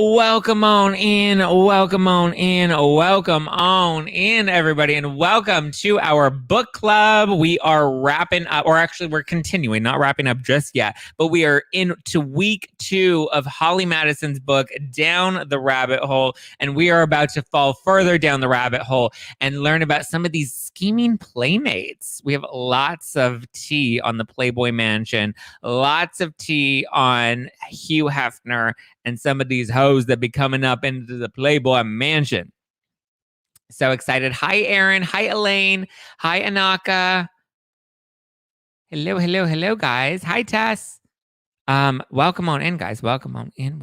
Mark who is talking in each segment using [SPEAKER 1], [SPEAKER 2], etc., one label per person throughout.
[SPEAKER 1] Welcome on in, welcome on in, welcome on in, everybody, and welcome to our book club. We are wrapping up, or actually we're continuing, not wrapping up just yet, but we are into week 2 of Holly Madison's book, Down the Rabbit Hole, and we are about to fall further down the rabbit hole and learn about some of these scheming playmates. We have lots of tea on the Playboy mansion, lots of tea on Hugh Hefner, and some of these hoes that be coming up into the Playboy mansion. So excited. Hi, Aaron. Hi, Elaine. Hi, Anaka. Hello, guys. Hi, Tess. Welcome on in, guys. Welcome on in.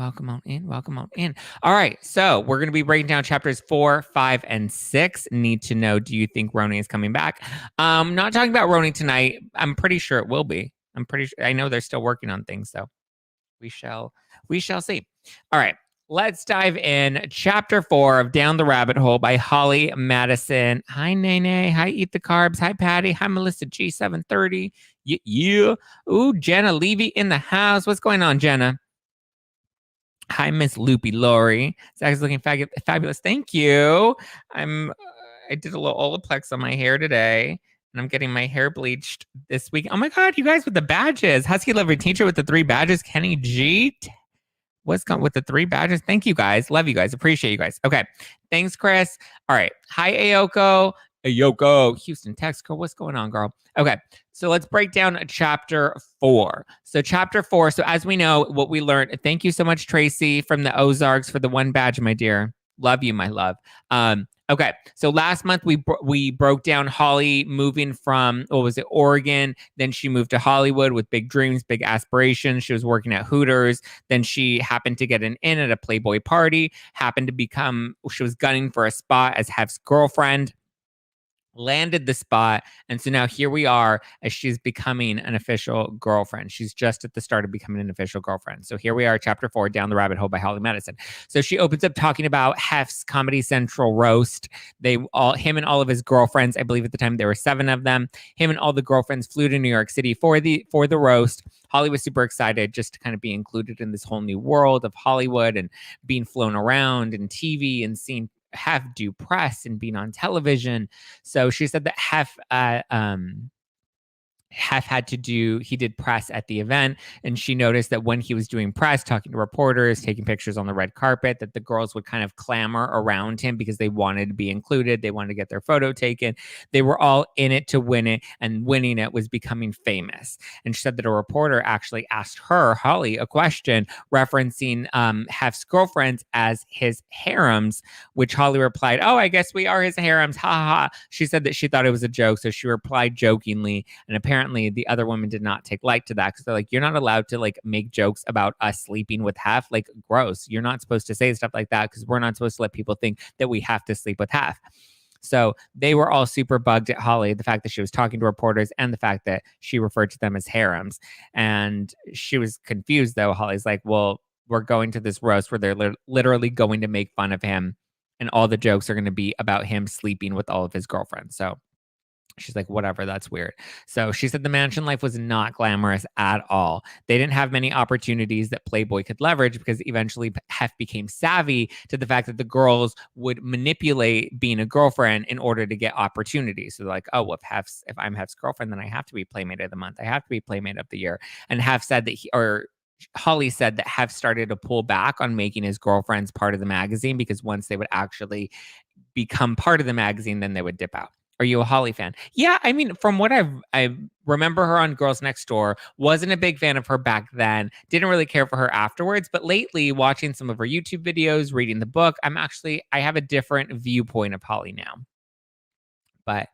[SPEAKER 1] All right, so we're going to be breaking down chapters 4, 5, and 6. Need to know, do you think Roni is coming back? Not talking about Roni tonight. I'm pretty sure it will be. I know they're still working on things, so we shall see. All right, let's dive in. Chapter 4 of Down the Rabbit Hole by Holly Madison. Hi, Nene. Hi, Eat the Carbs. Hi, Patty. Hi, Melissa G730. Yeah. Ooh, Jenna Levy in the house. What's going on, Jenna? Hi, Miss Loopy Lori. Zach's looking fabulous. Thank you. I did a little Olaplex on my hair today, and I'm getting my hair bleached this week. Oh my God, you guys with the badges. Husky Lover Teacher with the 3 badges. Kenny G. What's going with the 3 badges? Thank you guys. Love you guys. Appreciate you guys. Okay. Thanks, Chris. All right. Hi, Ayoko. Ayoko. Houston, Texas. Girl, what's going on, girl? Okay. So let's break down chapter 4. So chapter 4. So as we know, what we learned. Thank you so much, Tracy, from the Ozarks for the 1 badge, my dear. Love you, my love. Okay, so last month we broke down Holly moving from, Oregon. Then she moved to Hollywood with big dreams, big aspirations. She was working at Hooters. Then she happened to get an in at a Playboy party. She was gunning for a spot as Hef's girlfriend. Landed the spot, and so now here we are as she's becoming an official girlfriend. She's just at the start of becoming an official girlfriend. So here we are, chapter 4, Down the Rabbit Hole by Holly Madison. So she opens up talking about Hef's Comedy Central roast. Him and all of his girlfriends, I believe at the time there were 7 of them. Him and all the girlfriends flew to New York City for the roast. Holly was super excited just to kind of be included in this whole new world of Hollywood and being flown around and TV and seeing Hef do press and being on television. So she said that Hef he did press at the event, and she noticed that when he was doing press, talking to reporters, taking pictures on the red carpet, that the girls would kind of clamor around him because they wanted to be included. They wanted to get their photo taken. They were all in it to win it, and winning it was becoming famous. And she said that a reporter actually asked her, Holly, a question referencing Hef's girlfriends as his harems, which Holly replied, "Oh, I guess we are his harems. Ha ha ha." She said that she thought it was a joke, so she replied jokingly, and apparently the other women did not take light to that because they're like, you're not allowed to like make jokes about us sleeping with Hef. Like, gross. You're not supposed to say stuff like that because we're not supposed to let people think that we have to sleep with Hef. So they were all super bugged at Holly, the fact that she was talking to reporters and the fact that she referred to them as harems. And she was confused, though. Holly's like, well, we're going to this roast where they're literally going to make fun of him, and all the jokes are going to be about him sleeping with all of his girlfriends. So she's like, whatever, that's weird. So she said the mansion life was not glamorous at all. They didn't have many opportunities that Playboy could leverage because eventually Hef became savvy to the fact that the girls would manipulate being a girlfriend in order to get opportunities. So they're like, oh, well, if I'm Hef's girlfriend, then I have to be Playmate of the month. I have to be Playmate of the year. And Hef said that Holly said that Hef started to pull back on making his girlfriends part of the magazine because once they would actually become part of the magazine, then they would dip out. Are you a Holly fan? Yeah, I mean, from what I remember her on Girls Next Door, wasn't a big fan of her back then, didn't really care for her afterwards, but lately, watching some of her YouTube videos, reading the book, I have a different viewpoint of Holly now. But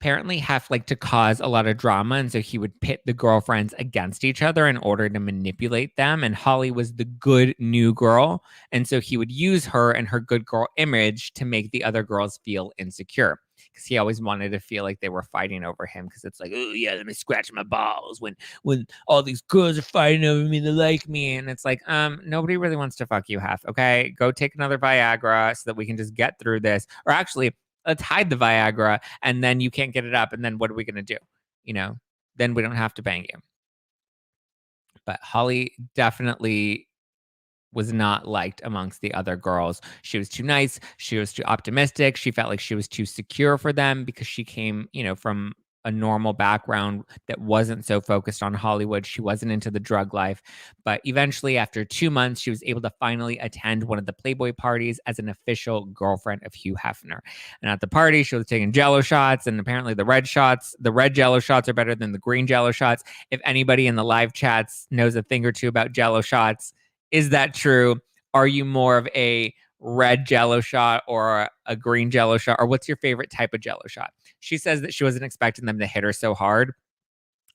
[SPEAKER 1] apparently Hef liked to cause a lot of drama, and so he would pit the girlfriends against each other in order to manipulate them, and Holly was the good new girl, and so he would use her and her good girl image to make the other girls feel insecure. Because he always wanted to feel like they were fighting over him. Because it's like, oh yeah, let me scratch my balls when all these girls are fighting over me, they like me, and it's like, nobody really wants to fuck you, Hef. Okay, go take another Viagra so that we can just get through this. Or actually, let's hide the Viagra, and then you can't get it up, and then what are we gonna do? Then we don't have to bang you. But Holly definitely was not liked amongst the other girls. She was too nice. She was too optimistic. She felt like she was too secure for them because she came, from a normal background that wasn't so focused on Hollywood. She wasn't into the drug life. But eventually, after 2 months, she was able to finally attend one of the Playboy parties as an official girlfriend of Hugh Hefner. And at the party, she was taking Jello shots, and apparently the red Jello shots are better than the green Jello shots. If anybody in the live chats knows a thing or two about Jello shots, is that true? Are you more of a red Jello shot or a green Jello shot? Or what's your favorite type of Jello shot? She says that she wasn't expecting them to hit her so hard.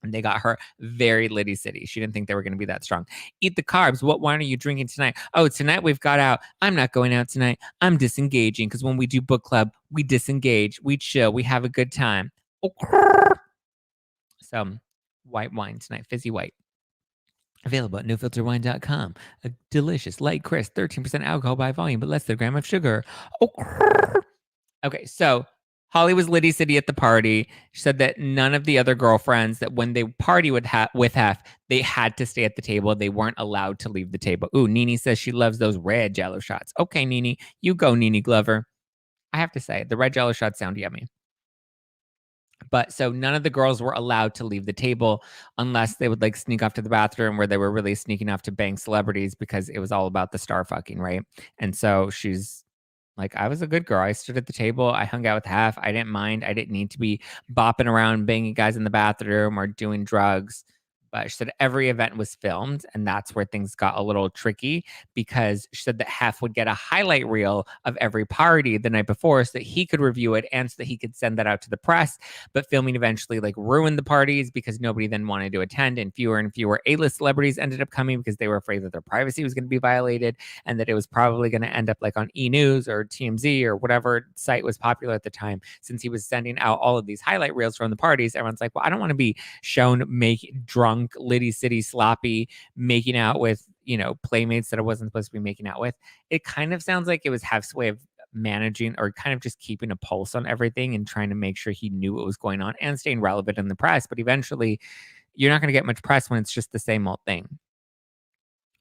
[SPEAKER 1] And they got her very litty city. She didn't think they were going to be that strong. Eat the carbs. What wine are you drinking tonight? Oh, tonight we've got out. I'm not going out tonight. I'm disengaging because when we do book club, we disengage, we chill, we have a good time. So, white wine tonight, fizzy white. Available at nofilterwine.com. A delicious, light, crisp, 13% alcohol by volume, but less than a gram of sugar. Okay, so Holly was Liddy City at the party. She said that none of the other girlfriends, that when they party with Hef, they had to stay at the table. They weren't allowed to leave the table. Ooh, Nene says she loves those red Jello shots. Okay, Nene, you go, Nene Glover. I have to say, the red Jello shots sound yummy. But so none of the girls were allowed to leave the table unless they would like sneak off to the bathroom, where they were really sneaking off to bang celebrities because it was all about the star fucking, right? And so she's like, I was a good girl. I stood at the table. I hung out with Hef. I didn't mind. I didn't need to be bopping around, banging guys in the bathroom or doing drugs. But she said every event was filmed, and that's where things got a little tricky because she said that Hef would get a highlight reel of every party the night before so that he could review it and so that he could send that out to the press. But filming eventually like ruined the parties because nobody then wanted to attend, and fewer A-list celebrities ended up coming because they were afraid that their privacy was going to be violated and that it was probably going to end up like on E! News or TMZ or whatever site was popular at the time. Since he was sending out all of these highlight reels from the parties, everyone's like, well, I don't want to be shown drunk, Liddy City, sloppy, making out with, playmates that I wasn't supposed to be making out with. It kind of sounds like it was Hef's way of managing or kind of just keeping a pulse on everything and trying to make sure he knew what was going on and staying relevant in the press. But eventually, you're not going to get much press when it's just the same old thing.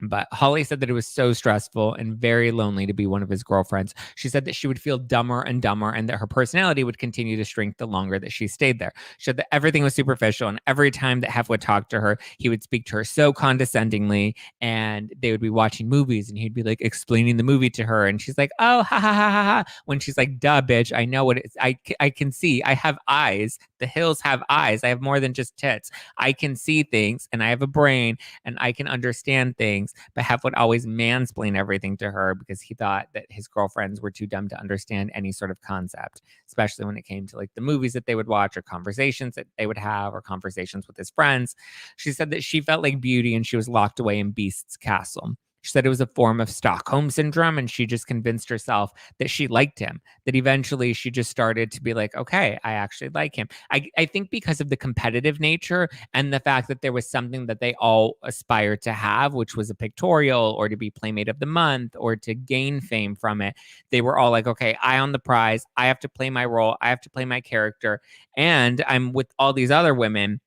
[SPEAKER 1] But Holly said that it was so stressful and very lonely to be one of his girlfriends. She said that she would feel dumber and dumber and that her personality would continue to shrink the longer that she stayed there. She said that everything was superficial, and every time that Hef would talk to her, he would speak to her so condescendingly, and they would be watching movies and he'd be like explaining the movie to her. And she's like, oh, ha, ha, ha, ha, ha. When she's like, duh, bitch, I know what it is. I can see. I have eyes. The hills have eyes. I have more than just tits. I can see things, and I have a brain, and I can understand things. But Hef would always mansplain everything to her because he thought that his girlfriends were too dumb to understand any sort of concept, especially when it came to like the movies that they would watch or conversations that they would have or conversations with his friends. She said that she felt like Beauty and she was locked away in Beast's castle. She said it was a form of Stockholm syndrome, and she just convinced herself that she liked him, that eventually she just started to be like, okay, I actually like him. I think because of the competitive nature and the fact that there was something that they all aspired to have, which was a pictorial or to be Playmate of the Month or to gain fame from it. They were all like, okay, I own the prize. I have to play my role. I have to play my character. And I'm with all these other women.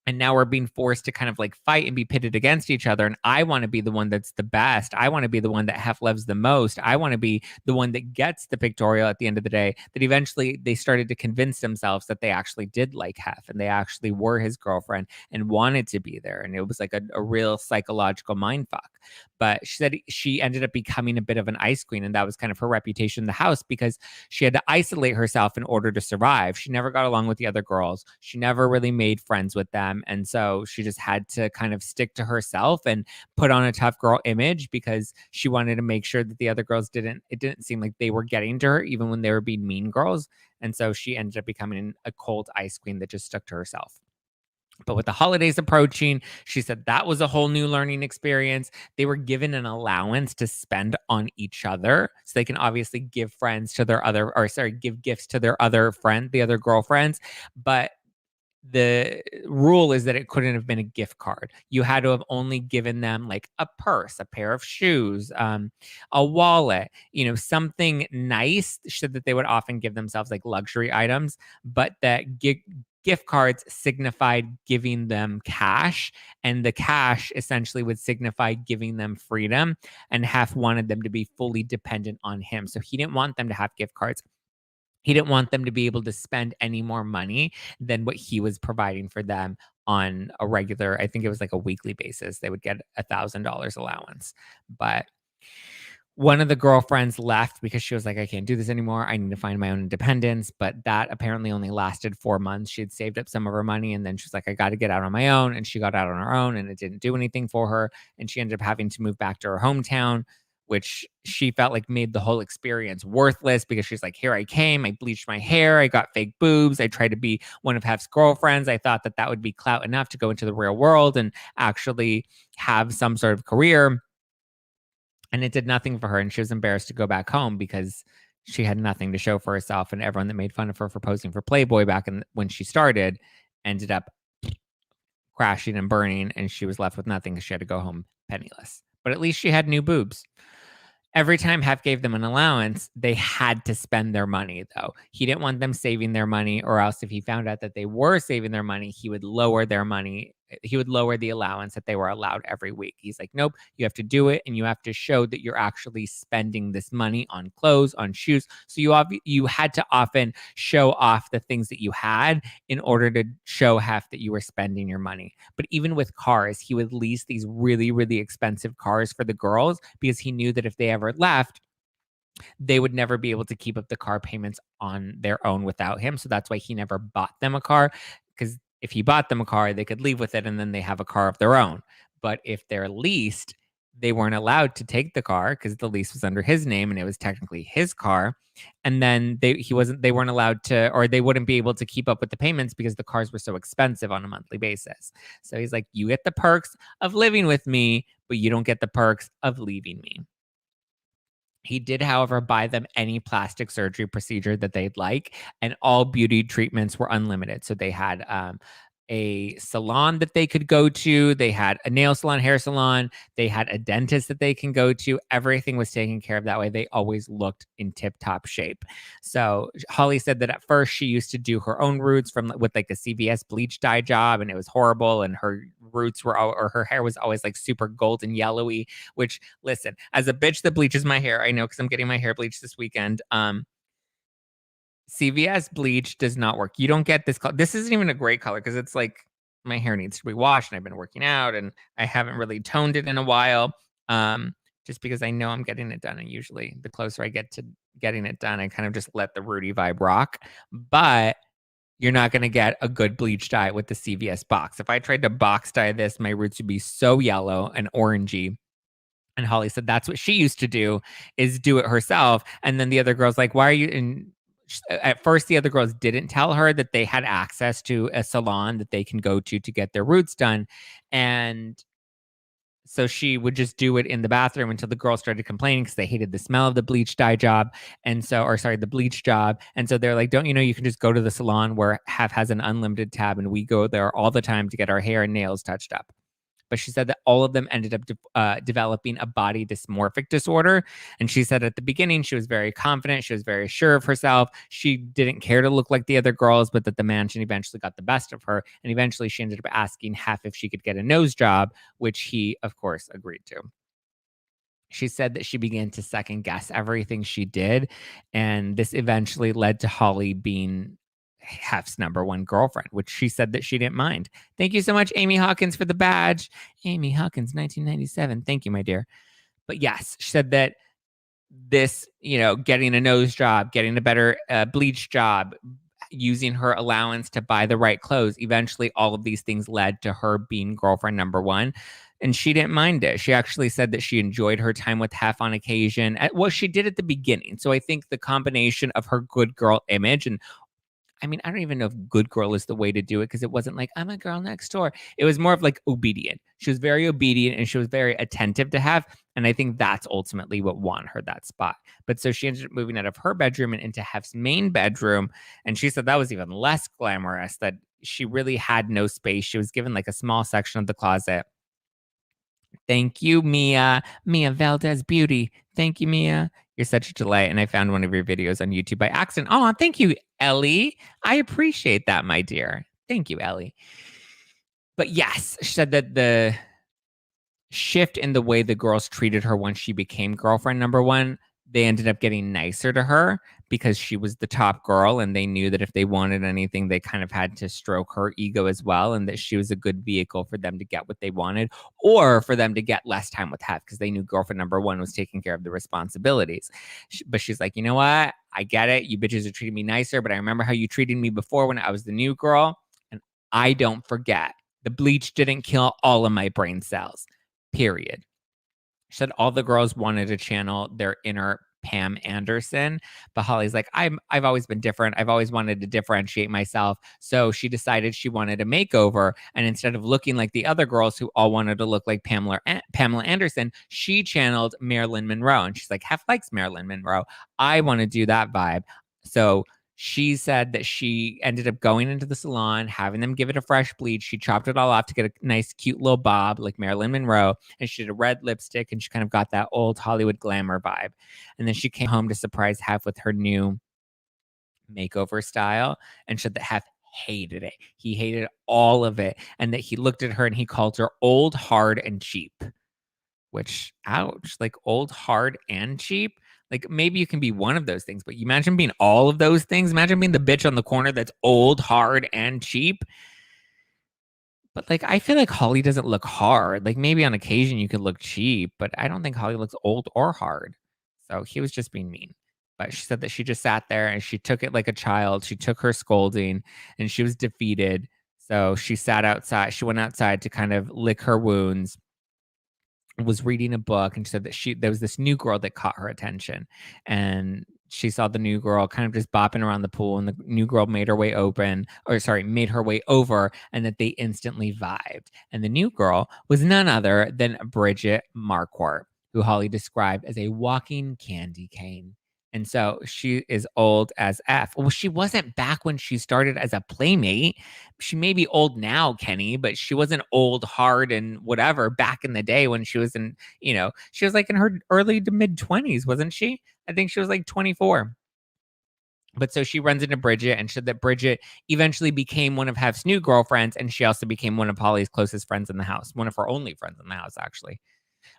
[SPEAKER 1] And now we're being forced to kind of like fight and be pitted against each other. And I want to be the one that's the best. I want to be the one that Hef loves the most. I want to be the one that gets the pictorial at the end of the day. That eventually they started to convince themselves that they actually did like Hef and they actually were his girlfriend and wanted to be there. And it was like a real psychological mind fuck. But she said she ended up becoming a bit of an ice queen. And that was kind of her reputation in the house because she had to isolate herself in order to survive. She never got along with the other girls. She never really made friends with them. And so she just had to kind of stick to herself and put on a tough girl image because she wanted to make sure that the other girls it didn't seem like they were getting to her even when they were being mean girls. And so she ended up becoming a cold ice queen that just stuck to herself. But with the holidays approaching, she said that was a whole new learning experience. They were given an allowance to spend on each other. So they can obviously give gifts to their other friend, the other girlfriends. But the rule is that it couldn't have been a gift card. You had to have only given them like a purse, a pair of shoes, a wallet, something nice, so that they would often give themselves like luxury items, but that gift cards signified giving them cash, and the cash essentially would signify giving them freedom. And Hef wanted them to be fully dependent on him. So he didn't want them to have gift cards. He didn't want them to be able to spend any more money than what he was providing for them on a regular, I think it was like a weekly basis. They would get $1,000 allowance. But one of the girlfriends left because she was like, I can't do this anymore. I need to find my own independence. But that apparently only lasted 4 months. She had saved up some of her money and then she's like, I got to get out on my own. And she got out on her own and it didn't do anything for her. And she ended up having to move back to her hometown, which she felt like made the whole experience worthless because she's like, here I came. I bleached my hair. I got fake boobs. I tried to be one of Hef's girlfriends. I thought that that would be clout enough to go into the real world and actually have some sort of career. And it did nothing for her. And she was embarrassed to go back home because she had nothing to show for herself. And everyone that made fun of her for posing for Playboy back when she started ended up crashing and burning. And she was left with nothing because she had to go home penniless. But at least she had new boobs. Every time Hef gave them an allowance, they had to spend their money, though. He didn't want them saving their money, or else if he found out that they were saving their money, he would lower their money. He would lower the allowance that they were allowed every week. He's like, nope, you have to do it, and you have to show that you're actually spending this money on clothes, on shoes. So you had to often show off the things that you had in order to show Hef that you were spending your money. But even with cars, he would lease these really, really expensive cars for the girls because he knew that if they ever left, they would never be able to keep up the car payments on their own without him. So that's why he never bought them a car, because if he bought them a car, they could leave with it and then they have a car of their own. But if they're leased, they weren't allowed to take the car because the lease was under his name and it was technically his car. And then they weren't allowed to, or they wouldn't be able to keep up with the payments because the cars were so expensive on a monthly basis. So he's like, you get the perks of living with me, but you don't get the perks of leaving me. He did, however, buy them any plastic surgery procedure that they'd like, and all beauty treatments were unlimited. So they had a salon that they could go to. They had a nail salon, hair salon. They had a dentist that they can go to. Everything was taken care of that way. They always looked in tip-top shape. So Holly said that at first she used to do her own roots with like a CVS bleach dye job, and it was horrible. And her roots or her hair was always like super golden yellowy, which, listen, as a bitch that bleaches my hair, I know because I'm getting my hair bleached this weekend. CVS bleach does not work. You don't get this color. This isn't even a great color because it's like my hair needs to be washed and I've been working out and I haven't really toned it in a while. Just because I know I'm getting it done. And usually the closer I get to getting it done, I kind of just let the Rudy vibe rock. But you're not going to get a good bleach dye with the CVS box. If I tried to box dye this, my roots would be so yellow and orangey. And Holly said that's what she used to do, is do it herself. And then the other girl's like, why are you in? At first, the other girls didn't tell her that they had access to a salon that they can go to get their roots done. And so she would just do it in the bathroom until the girls started complaining because they hated the smell of the bleach dye job. The bleach job. And so they're like, don't you know, you can just go to the salon where Hef has an unlimited tab and we go there all the time to get our hair and nails touched up. But she said that all of them ended up developing a body dysmorphic disorder. And she said at the beginning, she was very confident. She was very sure of herself. She didn't care to look like the other girls, but that the mansion eventually got the best of her. And eventually she ended up asking Hef if she could get a nose job, which he, of course, agreed to. She said that she began to second guess everything she did. And this eventually led to Holly being Hef's number one girlfriend, which she said that she didn't mind. Thank you so much, Amy Hawkins, for the badge. Amy Hawkins, 1997. Thank you, my dear. But yes, she said that this, getting a nose job, getting a better bleach job, using her allowance to buy the right clothes, eventually all of these things led to her being girlfriend number one. And she didn't mind it. She actually said that she enjoyed her time with Hef on occasion. Well, she did at the beginning. So I think the combination of her good girl image and I mean, I don't even know if good girl is the way to do it because it wasn't like, I'm a girl next door. It was more of like obedient. She was very obedient and she was very attentive to Hef. And I think that's ultimately what won her that spot. But so she ended up moving out of her bedroom and into Hef's main bedroom. And she said that was even less glamorous, that she really had no space. She was given like a small section of the closet. Thank you, Mia. Mia Valdez Beauty. Thank you, Mia. You're such a delight. And I found one of your videos on YouTube by accident. Oh, thank you, Ellie. I appreciate that, my dear. Thank you, Ellie. But yes, she said that the shift in the way the girls treated her once she became girlfriend number one, they ended up getting nicer to her because she was the top girl, and they knew that if they wanted anything, they kind of had to stroke her ego as well, and that she was a good vehicle for them to get what they wanted, or for them to get less time with Hef, because they knew girlfriend number one was taking care of the responsibilities. But she's like, you know what? I get it. You bitches are treating me nicer, but I remember how you treated me before when I was the new girl, and I don't forget. The bleach didn't kill all of my brain cells. Period. She said all the girls wanted to channel their inner Pam Anderson, but Holly's like, I've always been different. I've always wanted to differentiate myself. So she decided she wanted a makeover, and instead of looking like the other girls who all wanted to look like Pamela Anderson, she channeled Marilyn Monroe. And she's like, Hef likes Marilyn Monroe. I want to do that vibe. So she said that she ended up going into the salon, having them give it a fresh bleach. She chopped it all off to get a nice, cute little bob like Marilyn Monroe. And she did a red lipstick, and she kind of got that old Hollywood glamour vibe. And then she came home to surprise Hef with her new makeover style, and said that Hef hated it. He hated all of it. And that he looked at her and he called her old, hard, and cheap. Which, ouch, like old, hard, and cheap. Like maybe you can be one of those things, but you imagine being all of those things. Imagine being the bitch on the corner that's old, hard, and cheap. But like, I feel like Holly doesn't look hard. Like maybe on occasion you could look cheap, but I don't think Holly looks old or hard. So he was just being mean. But she said that she just sat there and she took it like a child. She took her scolding and she was defeated. So she sat outside. She went outside to kind of lick her wounds, was reading a book, and said that there was this new girl that caught her attention, and she saw the new girl kind of just bopping around the pool, and the new girl made her way made her way over, and that they instantly vibed. And the new girl was none other than Bridget Marquardt, who Holly described as a walking candy cane. And so she is old as F. Well, she wasn't back when she started as a playmate. She may be old now, Kenny, but she wasn't old, hard, and whatever back in the day when she was she was like in her early to mid 20s, wasn't she? I think she was like 24. But so she runs into Bridget and said that Bridget eventually became one of Hef's new girlfriends. And she also became one of Holly's closest friends in the house, one of her only friends in the house, actually.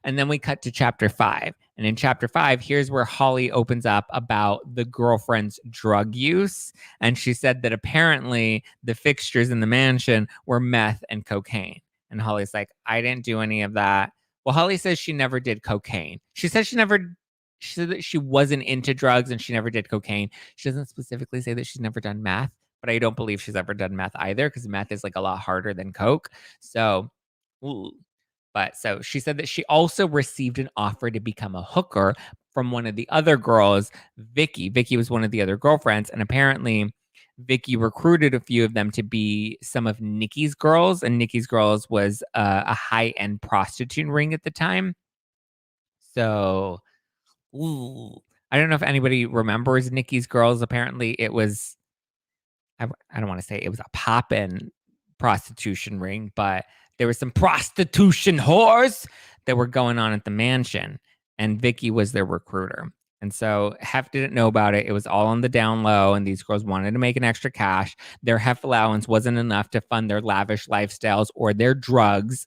[SPEAKER 1] And then we cut to chapter 5. And in chapter 5, here's where Holly opens up about the girlfriend's drug use. And she said that apparently the fixtures in the mansion were meth and cocaine. And Holly's like, I didn't do any of that. Well, Holly says she never did cocaine. She said that she wasn't into drugs and she never did cocaine. She doesn't specifically say that she's never done meth, but I don't believe she's ever done meth either, because meth is like a lot harder than coke. So, ooh. But so she said that she also received an offer to become a hooker from one of the other girls, Vicky. Vicky was one of the other girlfriends, and apparently Vicky recruited a few of them to be some of Nikki's girls, and Nikki's girls was a high-end prostitute ring at the time. So, ooh, I don't know if anybody remembers Nikki's girls. Apparently, it was I don't want to say it was a poppin' prostitution ring, but there were some prostitution whores that were going on at the mansion, and Vicky was their recruiter. And so Hef didn't know about it. It was all on the down low, and these girls wanted to make an extra cash. Their Hef allowance wasn't enough to fund their lavish lifestyles or their drugs.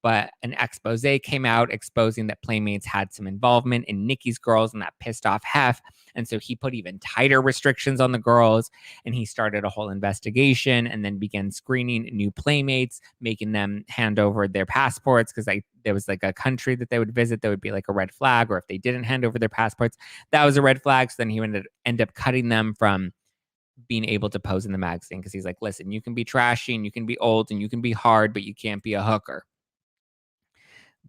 [SPEAKER 1] But an expose came out exposing that Playmates had some involvement in Nikki's girls, and that pissed off Hef. And so he put even tighter restrictions on the girls, and he started a whole investigation and then began screening new Playmates, making them hand over their passports, because there was like a country that they would visit that would be like a red flag, or if they didn't hand over their passports, that was a red flag. So then he would end up cutting them from being able to pose in the magazine, because he's like, listen, you can be trashy and you can be old and you can be hard, but you can't be a hooker.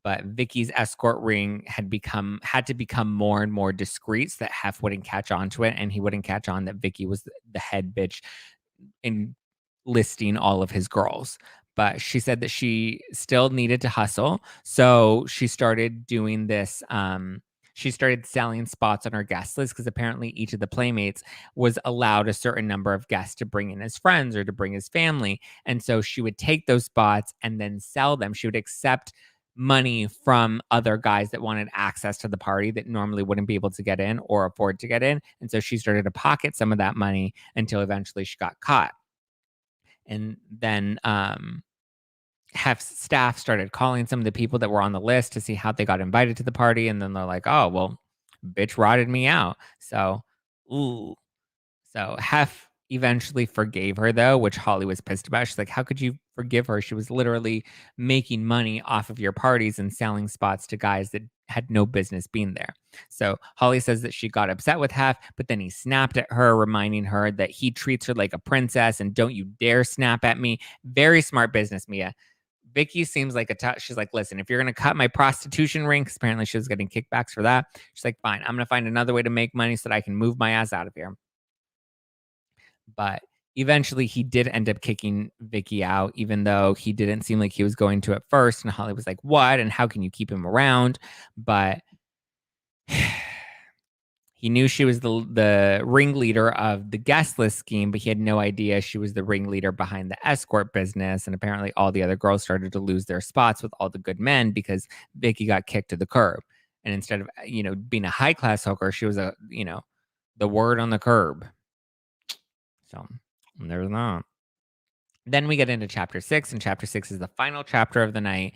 [SPEAKER 1] But Vicky's escort ring had to become more and more discreet so that Hef wouldn't catch on to it, and he wouldn't catch on that Vicky was the head bitch in listing all of his girls. But she said that she still needed to hustle, so she started doing this. She started selling spots on her guest list, because apparently each of the Playmates was allowed a certain number of guests to bring in as friends or to bring as family. And so she would take those spots and then sell them. She would accept money from other guys that wanted access to the party that normally wouldn't be able to get in or afford to get in. And so she started to pocket some of that money until eventually she got caught. And then Hef's staff started calling some of the people that were on the list to see how they got invited to the party. And then they're like, oh, well, bitch rotted me out. So, ooh. So Hef eventually forgave her, though, which Holly was pissed about. She's like, how could you forgive her? She was literally making money off of your parties and selling spots to guys that had no business being there. So Holly says that she got upset with Hef, but then he snapped at her, reminding her that he treats her like a princess and don't you dare snap at me. Very smart business, Mia. Vicky seems like she's like, listen, if you're going to cut my prostitution ring, because apparently she was getting kickbacks for that. She's like, fine, I'm going to find another way to make money so that I can move my ass out of here. But eventually he did end up kicking Vicky out, even though he didn't seem like he was going to at first. And Holly was like, what? And how can you keep him around? But he knew she was the ringleader of the guest list scheme, but he had no idea she was the ringleader behind the escort business. And apparently all the other girls started to lose their spots with all the good men because Vicky got kicked to the curb. And instead of, being a high class hooker, she was the word on the curb. So there's that. Then we get into chapter 6, and chapter 6 is the final chapter of the night.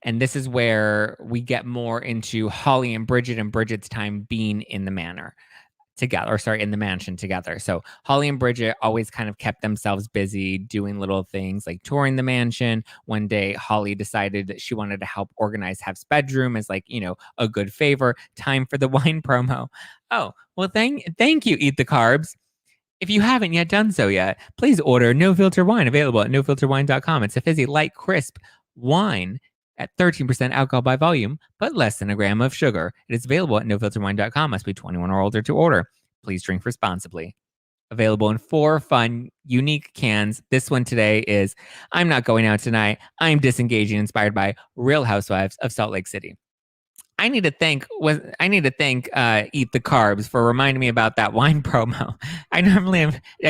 [SPEAKER 1] And this is where we get more into Holly and Bridget's time being in the manor together, in the mansion together. So Holly and Bridget always kind of kept themselves busy doing little things like touring the mansion. One day, Holly decided that she wanted to help organize Hef's bedroom as a good favor. Time for the wine promo. Oh, well, thank you, Eat the Carbs. If you haven't yet done so yet, please order No Filter Wine, available at nofilterwine.com. It's a fizzy, light, crisp wine at 13% alcohol by volume, but less than a gram of sugar. It is available at nofilterwine.com. Must be 21 or older to order. Please drink responsibly. Available in 4 fun, unique cans. This one today is I'm Not Going Out Tonight. I'm Disengaging, inspired by Real Housewives of Salt Lake City. I need to thank Eat the Carbs for reminding me about that wine promo. I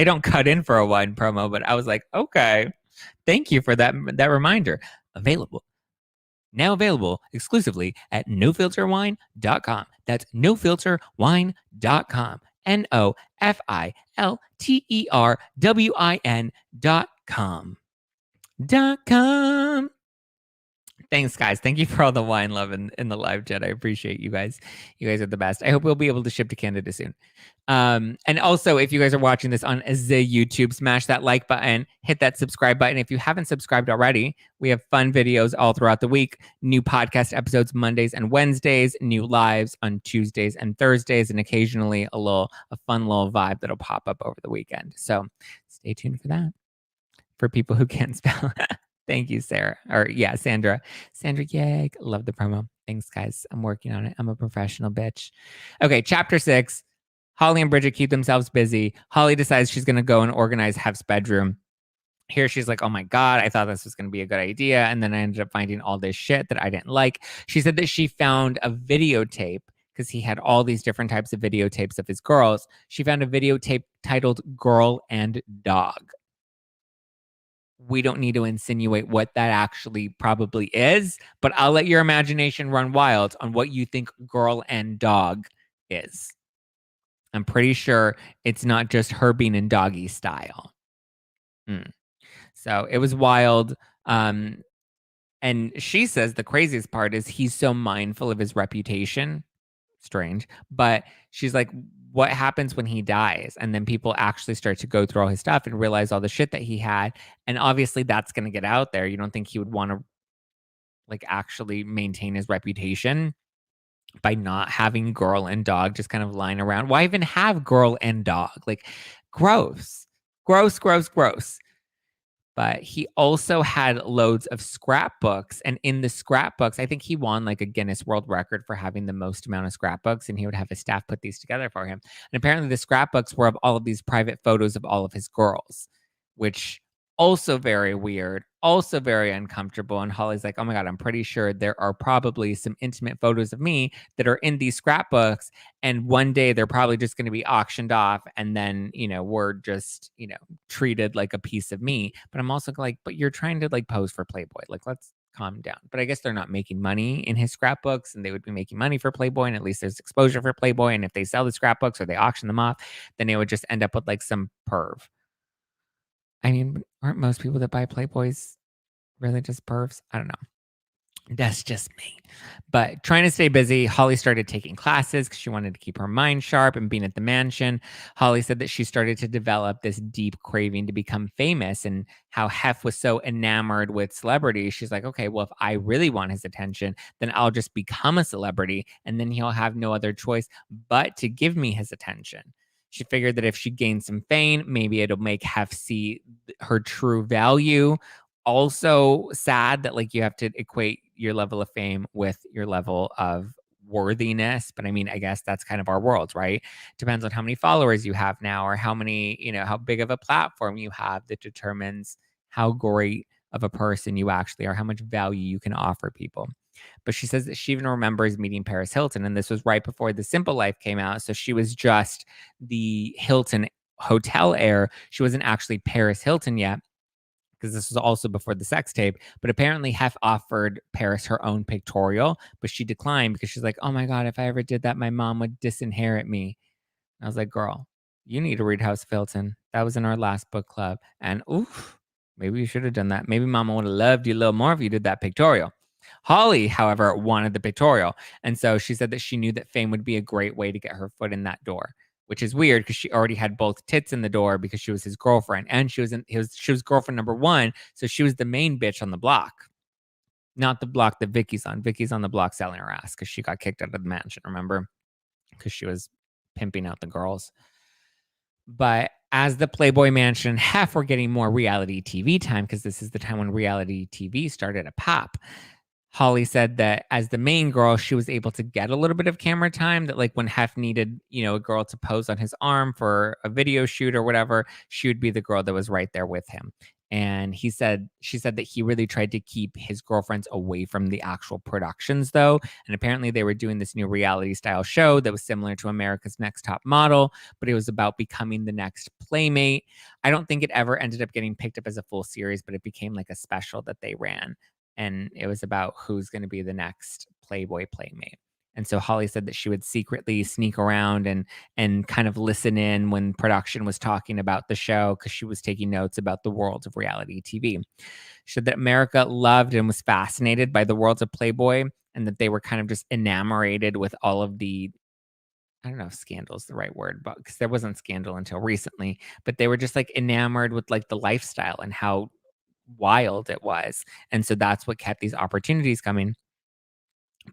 [SPEAKER 1] don't cut in for a wine promo, but I was like, okay, thank you for that reminder. Now available exclusively at nofilterwine.com. That's nofilterwine.com. nofilterwine.com. Thanks, guys. Thank you for all the wine love in the live chat. I appreciate you guys. You guys are the best. I hope we'll be able to ship to Canada soon. And also, if you guys are watching this on the YouTube, smash that like button, hit that subscribe button. If you haven't subscribed already, we have fun videos all throughout the week. New podcast episodes Mondays and Wednesdays, new lives on Tuesdays and Thursdays, and occasionally a fun little vibe that'll pop up over the weekend. So stay tuned for that. For people who can't spell. Thank you, Sarah. Sandra. Sandra, yay. Love the promo. Thanks, guys. I'm working on it. I'm a professional bitch. Okay, chapter 6. Holly and Bridget keep themselves busy. Holly decides she's going to go and organize Hef's bedroom. Here she's like, oh my God, I thought this was going to be a good idea. And then I ended up finding all this shit that I didn't like. She said that she found a videotape because he had all these different types of videotapes of his girls. She found a videotape titled Girl and Dog. We don't need to insinuate what that actually probably is, but I'll let your imagination run wild on what you think Girl and Dog is. I'm pretty sure it's not just her being in doggy style. So it was wild. And she says the craziest part is he's so mindful of his reputation. Strange. But she's like, what happens when he dies? And then people actually start to go through all his stuff and realize all the shit that he had. And obviously that's going to get out there. You don't think he would want to actually maintain his reputation by not having Girl and Dog just kind of lying around? Why even have Girl and Dog? Gross. But he also had loads of scrapbooks. And in the scrapbooks, I think he won a Guinness World Record for having the most amount of scrapbooks. And he would have his staff put these together for him. And apparently the scrapbooks were of all of these private photos of all of his girls, which also very weird, also very uncomfortable. And Holly's like, oh my God, I'm pretty sure there are probably some intimate photos of me that are in these scrapbooks. And one day they're probably just going to be auctioned off. And then, we're just, treated like a piece of me. But I'm also like, but you're trying to pose for Playboy. Let's calm down. But I guess they're not making money in his scrapbooks, and they would be making money for Playboy. And at least there's exposure for Playboy. And if they sell the scrapbooks or they auction them off, then it would just end up with some perv. I mean, aren't most people that buy Playboys really just pervs? I don't know. That's just me. But trying to stay busy, Holly started taking classes because she wanted to keep her mind sharp and being at the mansion. Holly said that she started to develop this deep craving to become famous and how Hef was so enamored with celebrities. She's like, okay, well, if I really want his attention, then I'll just become a celebrity and then he'll have no other choice but to give me his attention. She figured that if she gained some fame, maybe it'll make Hef see her true value. Also sad that like you have to equate your level of fame with your level of worthiness, but I mean, I guess that's kind of our world, right? Depends on how many followers you have now or how many, how big of a platform you have that determines how great of a person you actually are, how much value you can offer people. But she says that she even remembers meeting Paris Hilton, and this was right before The Simple Life came out, so she was just the Hilton hotel heir. She wasn't actually Paris Hilton yet because this was also before the sex tape. But apparently, Hef offered Paris her own pictorial, but she declined because she's like, oh my God, if I ever did that, my mom would disinherit me. I was like, girl, you need to read House of Hilton. That was in our last book club. And oof, maybe you should have done that. Maybe mama would have loved you a little more if you did that pictorial. Holly, however, wanted the pictorial. And so she said that she knew that fame would be a great way to get her foot in that door, which is weird because she already had both tits in the door because she was his girlfriend and she was girlfriend number one. So she was the main bitch on the block, not the block that Vicky's on. Vicky's on the block selling her ass because she got kicked out of the mansion, remember? Because she was pimping out the girls. But as the Playboy Mansion and Hef were getting more reality TV time, because this is the time when reality TV started to pop, Holly said that as the main girl, she was able to get a little bit of camera time that like when Hef needed, a girl to pose on his arm for a video shoot or whatever, she would be the girl that was right there with him. And she said that he really tried to keep his girlfriends away from the actual productions though. And apparently they were doing this new reality style show that was similar to America's Next Top Model, but it was about becoming the next Playmate. I don't think it ever ended up getting picked up as a full series, but it became like a special that they ran and it was about who's going to be the next Playboy Playmate. And so Holly said that she would secretly sneak around and kind of listen in when production was talking about the show because she was taking notes about the world of reality TV. She said that America loved and was fascinated by the worlds of Playboy and that they were kind of just enamored with all of the I don't know if scandal is the right word, but because there wasn't scandal until recently, but they were just like enamored with like the lifestyle and how wild it was. And so that's what kept these opportunities coming.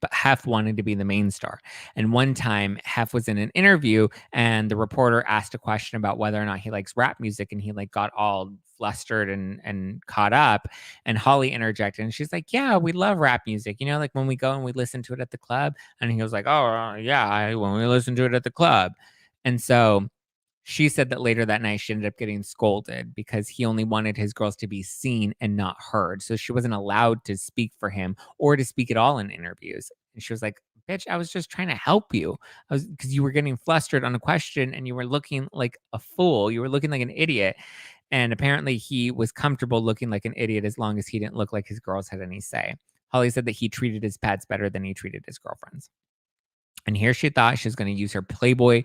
[SPEAKER 1] But Hef wanted to be the main star. And one time, Hef was in an interview, and the reporter asked a question about whether or not he likes rap music, and he like got all flustered and caught up. And Holly interjected, and she's like, "Yeah, we love rap music. Like when we go and we listen to it at the club." And he was like, "Oh, yeah, when we listen to it at the club." And so she said that later that night she ended up getting scolded because he only wanted his girls to be seen and not heard. So she wasn't allowed to speak for him or to speak at all in interviews. And she was like, bitch, I was just trying to help you. Because you were getting flustered on a question and you were looking like a fool. You were looking like an idiot. And apparently he was comfortable looking like an idiot as long as he didn't look like his girls had any say. Holly said that he treated his pets better than he treated his girlfriends. And here she thought she was going to use her Playboy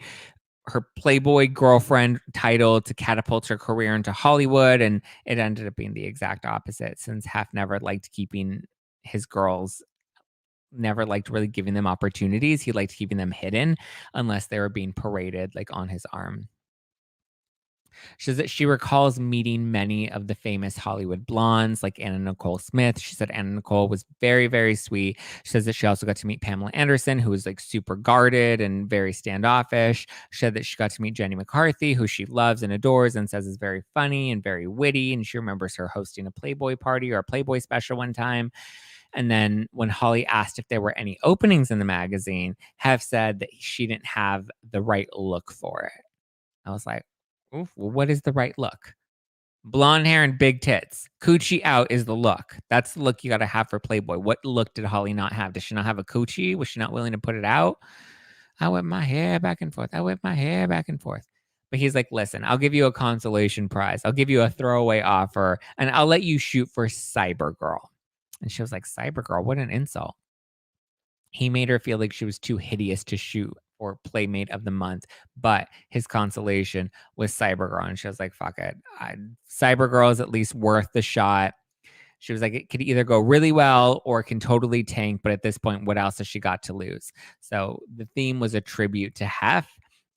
[SPEAKER 1] girlfriend title to catapult her career into Hollywood. And it ended up being the exact opposite since Hef never liked keeping his girls, never liked really giving them opportunities. He liked keeping them hidden unless they were being paraded like on his arm. She says that she recalls meeting many of the famous Hollywood blondes like Anna Nicole Smith. She said Anna Nicole was very, very sweet. She says that she also got to meet Pamela Anderson, who was like super guarded and very standoffish. She said that she got to meet Jenny McCarthy, who she loves and adores and says is very funny and very witty. And she remembers her hosting a Playboy party or a Playboy special one time. And then when Holly asked if there were any openings in the magazine, Hef said that she didn't have the right look for it. I was like, oof, well, what is the right look? Blonde hair and big tits. Coochie out is the look. That's the look you got to have for Playboy. What look did Holly not have? Does she not have a coochie? Was she not willing to put it out? I whip my hair back and forth. I whip my hair back and forth. But he's like, listen, I'll give you a consolation prize. I'll give you a throwaway offer and I'll let you shoot for Cybergirl. And she was like, Cybergirl, what an insult. He made her feel like she was too hideous to shoot for Playmate of the Month. But his consolation was Cybergirl. And she was like, fuck it. Cybergirl is at least worth the shot. She was like, it could either go really well or it can totally tank. But at this point, what else has she got to lose? So the theme was a tribute to Hef.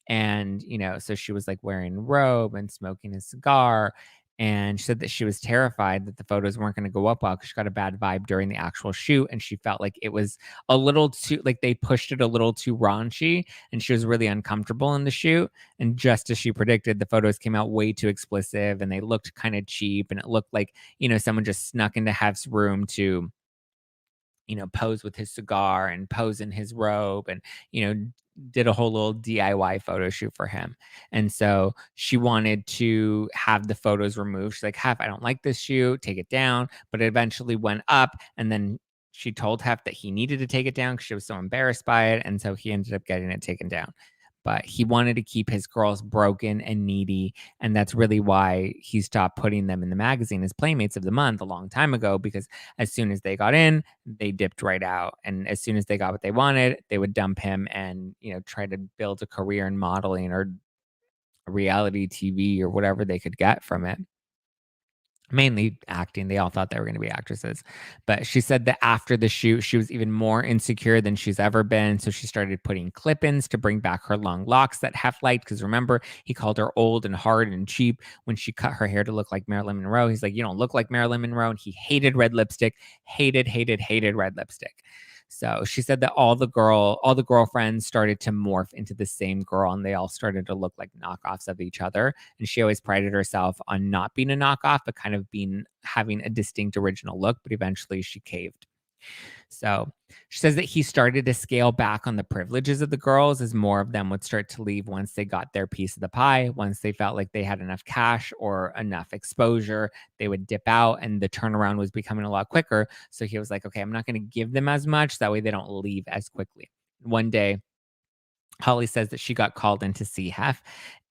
[SPEAKER 1] And, so she was like wearing a robe and smoking a cigar. And she said that she was terrified that the photos weren't going to go up well because she got a bad vibe during the actual shoot. And she felt like it was a little too, like they pushed it a little too raunchy. And she was really uncomfortable in the shoot. And just as she predicted, the photos came out way too explicit and they looked kind of cheap. And it looked like, someone just snuck into Hef's room to, pose with his cigar and pose in his robe and, did a whole little DIY photo shoot for him. And so she wanted to have the photos removed. She's like, Hef, I don't like this shoot. Take it down. But it eventually went up. And then she told Hef that he needed to take it down because she was so embarrassed by it. And so he ended up getting it taken down. But he wanted to keep his girls broken and needy. And that's really why he stopped putting them in the magazine as Playmates of the Month a long time ago, because as soon as they got in, they dipped right out. And as soon as they got what they wanted, they would dump him and, try to build a career in modeling or reality TV or whatever they could get from it. Mainly acting. They all thought they were going to be actresses. But she said that after the shoot, she was even more insecure than she's ever been. So she started putting clip-ins to bring back her long locks that Hef liked. Because remember, he called her old and hard and cheap when she cut her hair to look like Marilyn Monroe. He's like, you don't look like Marilyn Monroe. And he hated red lipstick, hated red lipstick. So she said that all the girlfriends started to morph into the same girl and they all started to look like knockoffs of each other. And she always prided herself on not being a knockoff, but kind of having a distinct original look. But eventually she caved. So she says that he started to scale back on the privileges of the girls as more of them would start to leave once they got their piece of the pie. Once they felt like they had enough cash or enough exposure, they would dip out and the turnaround was becoming a lot quicker. So he was like, okay, I'm not going to give them as much. That way they don't leave as quickly. One day, Holly says that she got called in to see Hef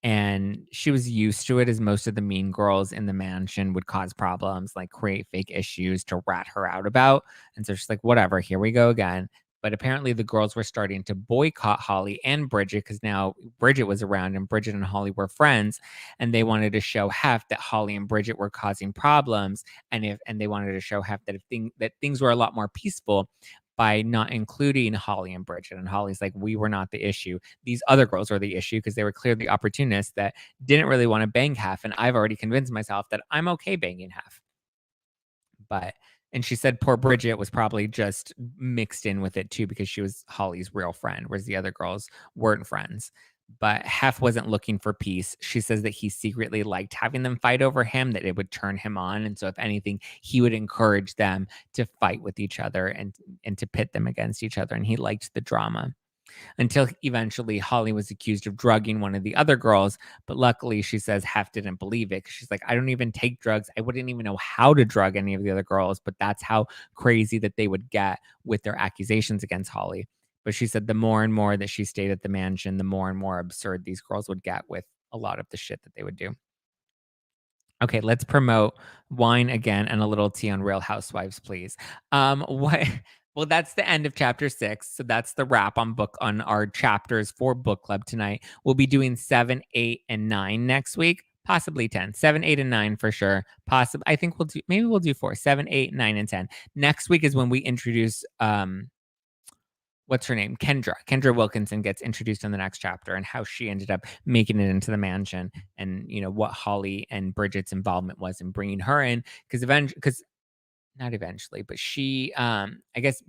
[SPEAKER 1] and she was used to it as most of the mean girls in the mansion would cause problems, like create fake issues to rat her out about. And so she's like, whatever, here we go again. But apparently the girls were starting to boycott Holly and Bridget because now Bridget was around and Bridget and Holly were friends. And they wanted to show Hef that Holly and Bridget were causing problems. And they wanted to show Hef that things were a lot more peaceful by not including Holly and Bridget. And Holly's like, we were not the issue. These other girls were the issue because they were clearly opportunists that didn't really want to bang Hef. And I've already convinced myself that I'm okay banging Hef. And she said poor Bridget was probably just mixed in with it too because she was Holly's real friend, whereas the other girls weren't friends. But Hef wasn't looking for peace. She says that he secretly liked having them fight over him, that it would turn him on. And so if anything, he would encourage them to fight with each other and to pit them against each other. And he liked the drama. Until eventually Holly was accused of drugging one of the other girls. But luckily, she says Hef didn't believe it. She's like, I don't even take drugs. I wouldn't even know how to drug any of the other girls. But that's how crazy that they would get with their accusations against Holly. But she said the more and more that she stayed at the mansion, the more and more absurd these girls would get with a lot of the shit that they would do. Okay, let's promote wine again and a little tea on Real Housewives, please. What? Well, that's the end of chapter 6. So that's the wrap on our chapters for book club tonight. We'll be doing 7, 8, and 9 next week. Possibly 10. 7, 8, and 9 for sure. I think we'll do 4, 7, 8, 9, and 10. Next week is when we introduce what's her name? Kendra Wilkinson gets introduced in the next chapter and how she ended up making it into the mansion and, what Holly and Bridget's involvement was in bringing her in. Not eventually, but she, I guess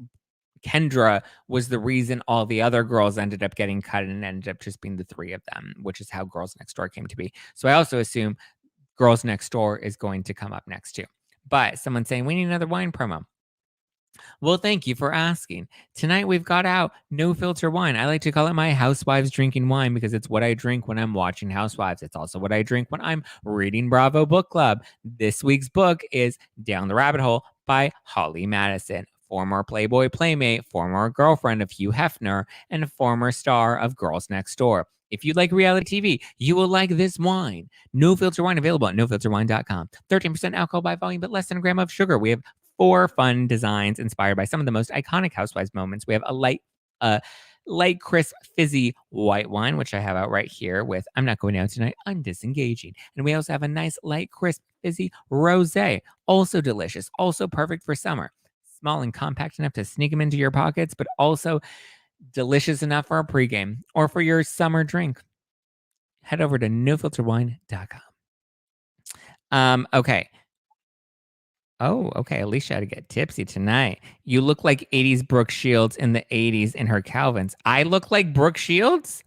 [SPEAKER 1] Kendra was the reason all the other girls ended up getting cut and ended up just being the 3 of them, which is how Girls Next Door came to be. So I also assume Girls Next Door is going to come up next too. But someone's saying we need another wine promo. Well, thank you for asking. Tonight we've got out No Filter Wine. I like to call it my housewives drinking wine because it's what I drink when I'm watching Housewives. It's also what I drink when I'm reading Bravo Book Club. This week's book is Down the Rabbit Hole by Holly Madison, former Playboy playmate, former girlfriend of Hugh Hefner, and a former star of Girls Next Door. If you like reality TV, you will like this wine. No Filter Wine available at nofilterwine.com. 13% alcohol by volume, but less than a gram of sugar. We have 4 fun designs inspired by some of the most iconic Housewives moments. We have a light, crisp, fizzy white wine, which I have out right here with I'm Not Going Out Tonight, I'm Disengaging. And we also have a nice, light, crisp, fizzy rosé, also delicious, also perfect for summer. Small and compact enough to sneak them into your pockets, but also delicious enough for a pregame or for your summer drink. Head over to nofilterwine.com. Okay. Oh, okay. Alicia had to get tipsy tonight. You look like 80s Brooke Shields in the 80s in her Calvins. I look like Brooke Shields?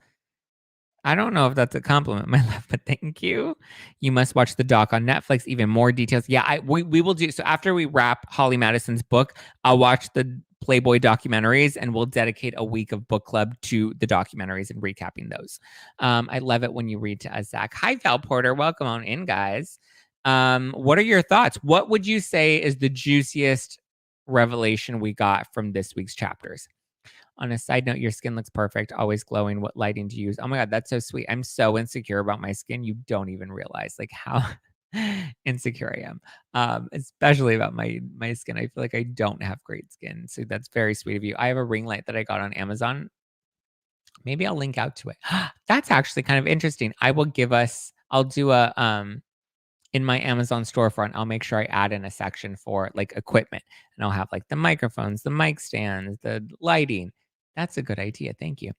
[SPEAKER 1] I don't know if that's a compliment, my love, but thank you. You must watch the doc on Netflix. Even more details. Yeah, we will do. So after we wrap Holly Madison's book, I'll watch the Playboy documentaries and we'll dedicate a week of book club to the documentaries and recapping those. I love it when you read to us, Zach. Hi, Val Porter. Welcome on in, guys. What are your thoughts? What would you say is the juiciest revelation we got from this week's chapters? On a side note, your skin looks perfect, always glowing. What lighting do you use? Oh my God, that's so sweet. I'm so insecure about my skin. You don't even realize like how insecure I am. Especially about my skin. I feel like I don't have great skin. So that's very sweet of you. I have a ring light that I got on Amazon. Maybe I'll link out to it. That's actually kind of interesting. I'll do a in my Amazon storefront, I'll make sure I add in a section for like equipment and I'll have like the microphones, the mic stands, the lighting. That's a good idea. Thank you.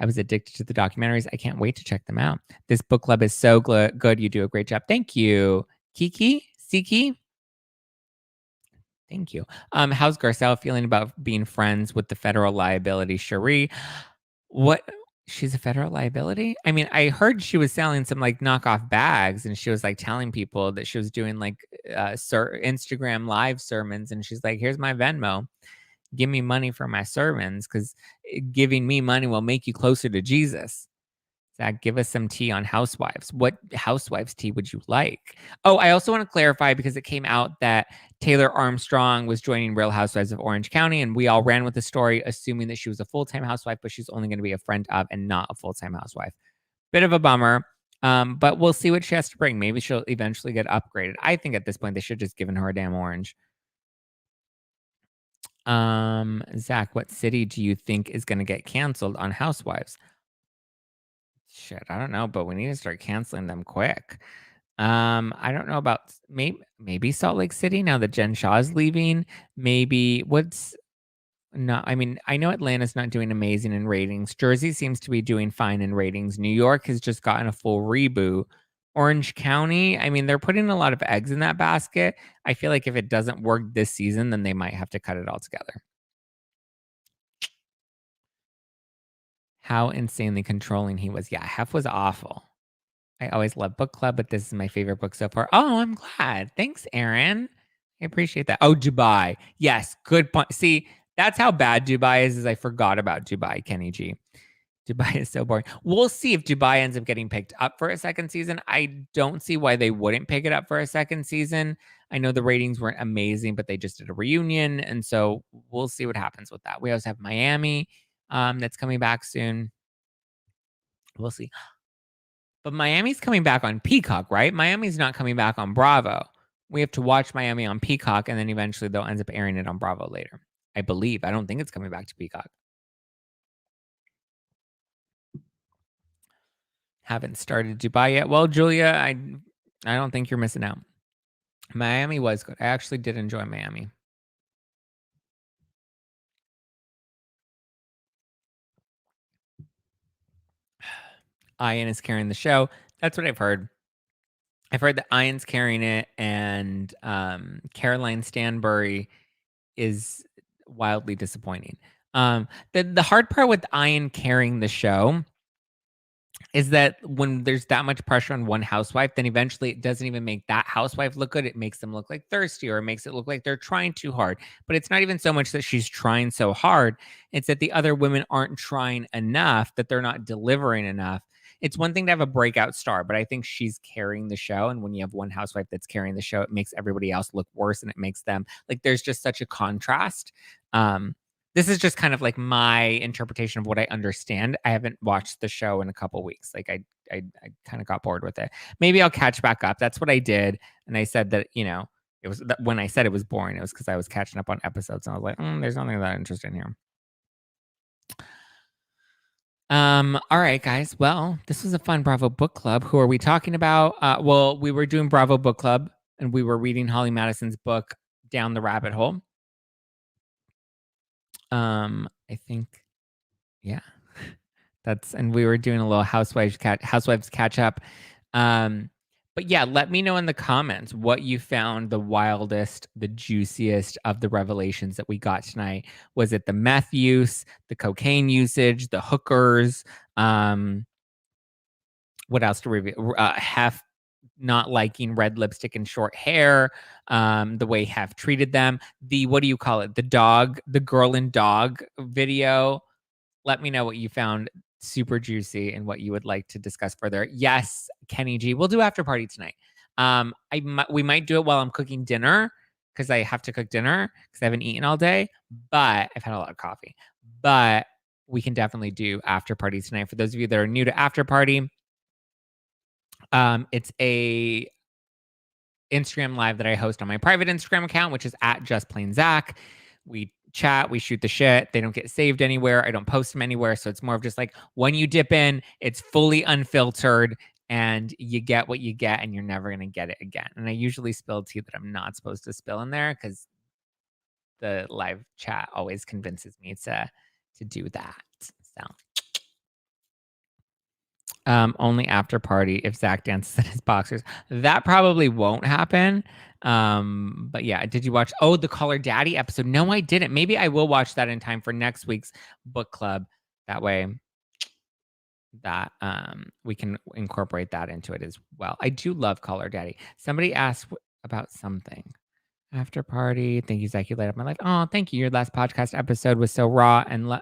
[SPEAKER 1] I was addicted to the documentaries. I can't wait to check them out. This book club is so good. You do a great job. Thank you. Siki. Thank you. How's Garcelle feeling about being friends with the federal liability Cherie? What? She's a federal liability? I mean, I heard she was selling some like knockoff bags and she was like telling people that she was doing like Instagram live sermons and she's like, here's my Venmo. Give me money for my sermons because giving me money will make you closer to Jesus. Zach, give us some tea on housewives. What housewives tea would you like? Oh, I also want to clarify because it came out that Taylor Armstrong was joining Real Housewives of Orange County, and we all ran with the story, assuming that she was a full-time housewife, but she's only going to be a friend of and not a full-time housewife. Bit of a bummer, but we'll see what she has to bring. Maybe she'll eventually get upgraded. I think at this point they should just given her a damn orange. Zach, what city do you think is going to get canceled on Housewives? Shit, I don't know, but we need to start canceling them quick. I don't know about maybe Salt Lake City now that Jen Shaw's leaving. Maybe what's not I mean, I know Atlanta's not doing amazing in ratings. Jersey seems to be doing fine in ratings. New York has just gotten a full reboot. Orange County, I mean, they're putting a lot of eggs in that basket. I feel like if it doesn't work this season, then they might have to cut it all together. How insanely controlling he was. Yeah, Hef was awful. I always love book club, but this is my favorite book so far. Oh, I'm glad. Thanks, Aaron. I appreciate that. Oh, Dubai. Yes, good point. See, that's how bad Dubai is I forgot about Dubai, Kenny G. Dubai is so boring. We'll see if Dubai ends up getting picked up for a second season. I don't see why they wouldn't pick it up for a second season. I know the ratings weren't amazing, but they just did a reunion. And so we'll see what happens with that. We also have Miami that's coming back soon. We'll see. But Miami's coming back on Peacock, right? Miami's not coming back on Bravo. We have to watch Miami on Peacock, and then eventually they'll end up airing it on Bravo later. I believe. I don't think it's coming back to Peacock. Haven't started Dubai yet. Well, Julia, I don't think you're missing out. Miami was good. I actually did enjoy Miami. Ian is carrying the show. That's what I've heard. I've heard that Ian's carrying it, and Caroline Stanbury is wildly disappointing. The hard part with Ian carrying the show is that when there's that much pressure on one housewife, then eventually it doesn't even make that housewife look good. It makes them look like thirsty, or it makes it look like they're trying too hard. But it's not even so much that she's trying so hard. It's that the other women aren't trying enough, that they're not delivering enough. It's one thing to have a breakout star, but I think she's carrying the show. And when you have one housewife that's carrying the show, it makes everybody else look worse, and it makes them like there's just such a contrast. This is just kind of like my interpretation of what I understand. I haven't watched the show in a couple weeks. Like I kind of got bored with it. Maybe I'll catch back up. That's what I did. And I said that, it was that when I said it was boring, it was because I was catching up on episodes and I was like, there's nothing that interesting here. All right, guys. Well, this was a fun Bravo book club. Who are we talking about? Well, we were doing Bravo book club and we were reading Holly Madison's book Down the Rabbit Hole. I think, yeah, and we were doing a little housewives catch up. But yeah, let me know in the comments what you found the wildest, the juiciest of the revelations that we got tonight. Was it the meth use, the cocaine usage, the hookers? What else to review? Hef not liking red lipstick and short hair, the way Hef treated them, the what do you call it? The girl and dog video. Let me know what you found super juicy and what you would like to discuss further. Yes, Kenny G, we'll do after party tonight. We might do it while I'm cooking dinner because I have to cook dinner because I haven't eaten all day, but I've had a lot of coffee. But we can definitely do after party tonight. For those of you that are new to after party, it's a Instagram live that I host on my private Instagram account, which is at Just Plain Zach. We chat, we shoot the shit. They don't get saved anywhere. I don't post them anywhere. So it's more of just like when you dip in, it's fully unfiltered and you get what you get and you're never going to get it again. And I usually spill tea that I'm not supposed to spill in there because the live chat always convinces me to do that. So only after party if Zach dances in his boxers. That probably won't happen. But yeah, did you watch the Caller Daddy episode? No, I didn't. Maybe I will watch that in time for next week's book club. That way that we can incorporate that into it as well. I do love Caller Daddy. Somebody asked about something. After party. Thank you, Zach. You light up my life. Oh, thank you. Your last podcast episode was so raw and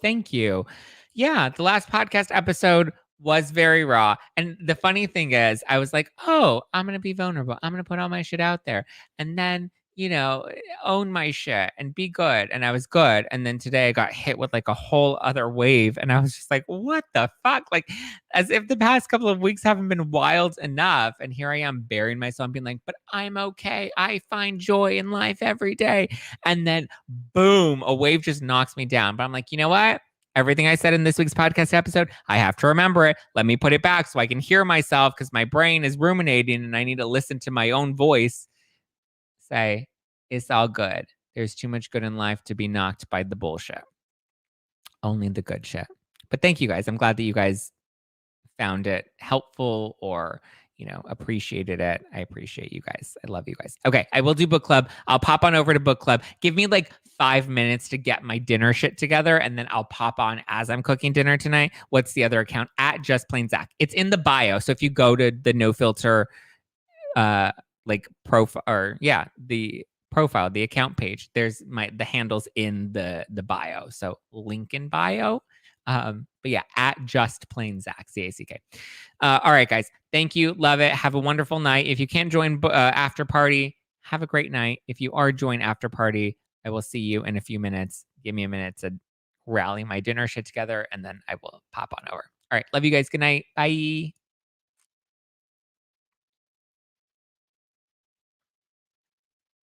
[SPEAKER 1] thank you. Yeah, the last podcast episode was very raw. And the funny thing is, I was like, oh, I'm gonna be vulnerable. I'm gonna put all my shit out there. And then, own my shit and be good. And I was good. And then today I got hit with like a whole other wave. And I was just like, what the fuck? Like, as if the past couple of weeks haven't been wild enough. And here I am burying myself being like, but I'm okay. I find joy in life every day. And then boom, a wave just knocks me down. But I'm like, you know what? Everything I said in this week's podcast episode, I have to remember it. Let me put it back so I can hear myself because my brain is ruminating and I need to listen to my own voice say, it's all good. There's too much good in life to be knocked by the bullshit. Only the good shit. But thank you guys. I'm glad that you guys found it helpful or appreciated it. I appreciate you guys. I love you guys. Okay, I will do book club. I'll pop on over to book club. Give me like 5 minutes to get my dinner shit together and then I'll pop on as I'm cooking dinner tonight. What's the other account? At Just Plain Zach. It's in the bio. So if you go to the no filter like profile or the profile, the account page, there's the handles in the bio. So link in bio. But yeah, at Just Plain Zach, ZACK. All right, guys. Thank you. Love it. Have a wonderful night. If you can't join after party, have a great night. If you are join after party, I will see you in a few minutes. Give me a minute to rally my dinner shit together and then I will pop on over. All right. Love you guys. Good night. Bye.